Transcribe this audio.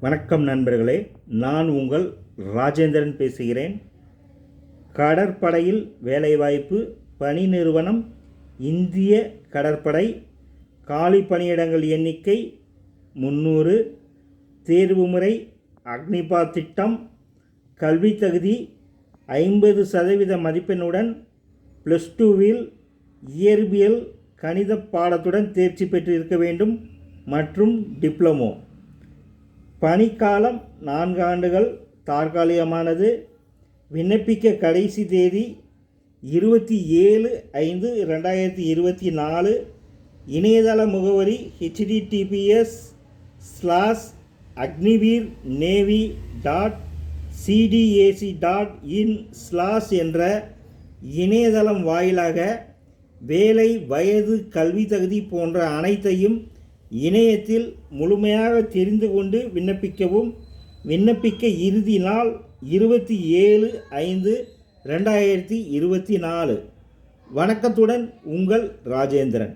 வணக்கம் நண்பர்களே, நான் உங்கள் ராஜேந்திரன் பேசுகிறேன். கடற்படையில் வேலைவாய்ப்பு, பணி நிறுவனம் இந்திய கடற்படை, காலி பணியிடங்கள் எண்ணிக்கை 300, தேர்வு முறை அக்னிபாத் திட்டம், கல்வி தகுதி 50% மதிப்பெண்ணுடன் +2வில் இயற்பியல் கணித பாடத்துடன் தேர்ச்சி பெற்று இருக்க வேண்டும் மற்றும் டிப்ளமோ. பணிக்காலம் 4 ஆண்டுகள், தற்காலிகமானது. விண்ணப்பிக்க கடைசி தேதி 27/5/2024. இணையதள முகவரி https://agniveernavy.cdac.in/ என்ற இணையதளம் வாயிலாக வேலை, வயது, கல்வி தகுதி போன்ற அனைத்தையும் இணையத்தில் முழுமையாக தெரிந்து கொண்டு விண்ணப்பிக்கவும். விண்ணப்பிக்க இறுதி நாள் 27/5/2024. வணக்கத்துடன் உங்கள் ராஜேந்திரன்.